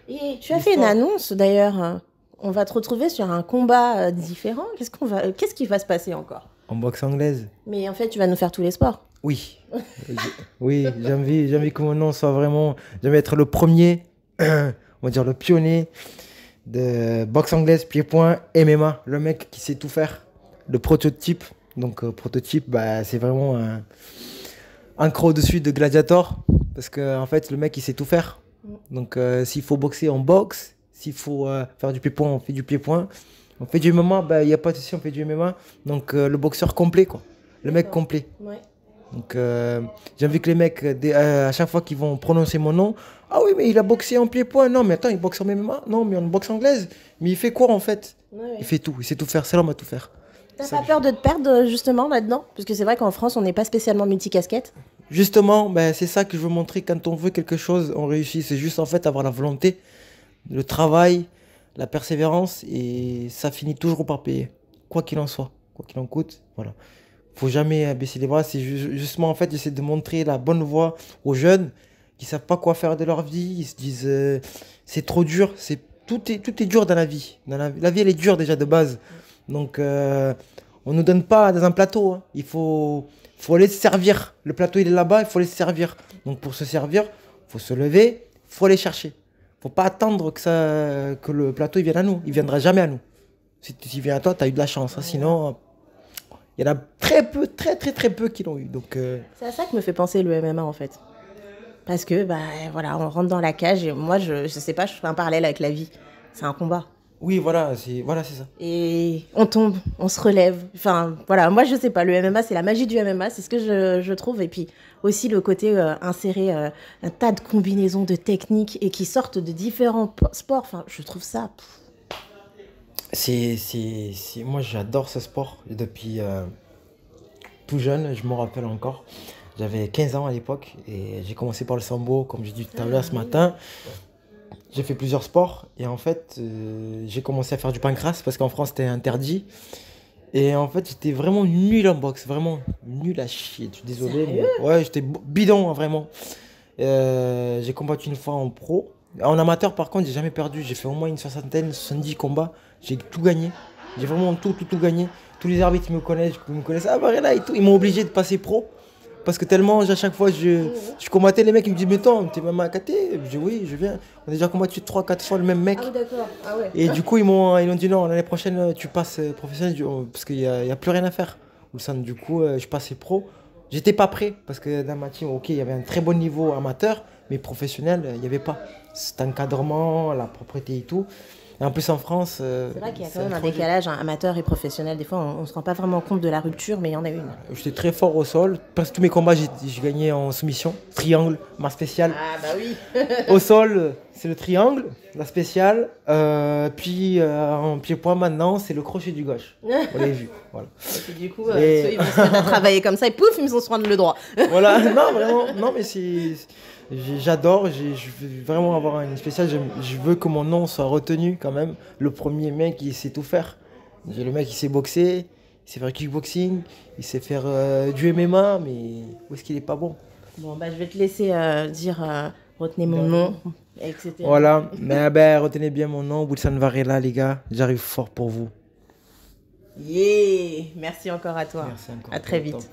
Et tu as fait une annonce d'ailleurs. On va te retrouver sur un combat différent. Qu'est-ce qui va se passer encore? En boxe anglaise. Mais en fait, tu vas nous faire tous les sports. Oui. Oui, j'ai envie que mon nom soit vraiment... J'ai envie d'être le premier, on va dire le pionnier de boxe anglaise, pied-point, MMA. Le mec qui sait tout faire. Le prototype. Donc, prototype, bah, c'est vraiment un cran au-dessus de Gladiator. Parce que en fait, le mec, il sait tout faire. Donc, s'il faut boxer, on boxe. S'il faut faire du pied-point, on fait du pied-point. On fait du MMA, bah, il n'y a pas de souci, on fait du MMA. Donc, le boxeur complet, quoi. Le mec complet. Ouais. Donc, j'ai envie que les mecs, à chaque fois qu'ils vont prononcer mon nom, ah oui, mais il a boxé en pied-point. Non, mais attends, il boxe en MMA. Non, mais en boxe anglaise. Mais il fait quoi, en fait? Ouais. Il fait tout. Il sait tout faire. C'est l'homme à tout faire. T'as pas peur de te perdre justement là-dedans? Parce que c'est vrai qu'en France, on n'est pas spécialement multicasquette. Justement, ben, c'est ça que je veux montrer. Quand on veut quelque chose, on réussit. C'est juste en fait avoir la volonté, le travail, la persévérance et ça finit toujours par payer. Quoi qu'il en soit, quoi qu'il en coûte. Voilà. Faut jamais baisser les bras. C'est justement en fait, j'essaie de montrer la bonne voie aux jeunes qui savent pas quoi faire de leur vie. Ils se disent c'est trop dur. Tout est dur dans la vie. La vie elle est dure déjà de base. Donc on nous donne pas dans un plateau, hein. Faut aller se servir. Le plateau il est là-bas, il faut aller se servir. Donc pour se servir, faut se lever, faut aller chercher. Faut pas attendre que le plateau il vienne à nous. Il viendra jamais à nous. Si il vient à toi, tu as eu de la chance, hein. Sinon, il y en a très peu, très peu qui l'ont eu. Donc C'est à ça que me fait penser le MMA en fait. Parce que, bah voilà, on rentre dans la cage et moi, je sais pas, je fais un parallèle avec la vie. C'est un combat. oui, voilà, c'est ça. Et on tombe, on se relève. Enfin, voilà, moi, je sais pas, le MMA, c'est la magie du MMA, c'est ce que je trouve. Et puis aussi le côté insérer un tas de combinaisons de techniques et qui sortent de différents sports. Enfin, je trouve ça... Moi, j'adore ce sport. Et depuis tout jeune, je me rappelle encore. J'avais 15 ans à l'époque et j'ai commencé par le sambo, comme j'ai dit tout à l'heure ce matin. J'ai fait plusieurs sports et en fait, j'ai commencé à faire du pancrace parce qu'en France, c'était interdit. Et en fait, j'étais vraiment nul en boxe, vraiment nul à chier. Je suis désolé, mais ouais, j'étais bidon, hein, vraiment. J'ai combattu une fois en pro. En amateur, par contre, j'ai jamais perdu. J'ai fait au moins une soixantaine, 70 combats. J'ai tout gagné. J'ai vraiment tout gagné. Tous les arbitres me connaissent, ils me connaissent. Ah, Varela et tout. Ils m'ont obligé de passer pro. Parce que tellement, à chaque fois, je combattais les mecs, ils me disent, mais attends, t'es même à KT? Je dis, oui, je viens. On a déjà combattu 3 4 fois le même mec. Ah oui, d'accord. Ah ouais. Et du coup, ils m'ont dit, non, l'année prochaine, tu passes professionnel, parce qu'il y a plus rien à faire. Du coup, je passais pro. J'étais pas prêt, parce que dans ma team, ok, il y avait un très bon niveau amateur, mais professionnel, il n'y avait pas. Cet encadrement, la propreté et tout. Et en plus, en France. C'est vrai qu'il y a quand même un décalage amateur et professionnel. Des fois, on ne se rend pas vraiment compte de la rupture, mais il y en a une. J'étais très fort au sol. Presque tous mes combats, j'ai gagné en soumission. Triangle, ma spéciale. Ah bah oui. Au sol, c'est le triangle, la spéciale. Puis en pied-point, maintenant, c'est le crochet du gauche. On l'a vu. Voilà. Et puis, du coup, ceux, ils vont se mettre à travailler comme ça et pouf, ils vont se rendre le droit. Voilà, non, vraiment. Non, mais j'adore. Je veux vraiment avoir une spéciale. Je veux que mon nom soit retenu quand même. Le premier mec qui sait tout faire. J'ai le mec qui sait boxer, il sait faire kickboxing, il sait faire du MMA, mais où est-ce qu'il est pas bon? Bon, bah, je vais te laisser dire retenez mon nom, etc. Voilà, mais ben, retenez bien mon nom, Wilson Varela, les gars. J'arrive fort pour vous. Yeah! Merci encore à toi. Merci encore. À très vite.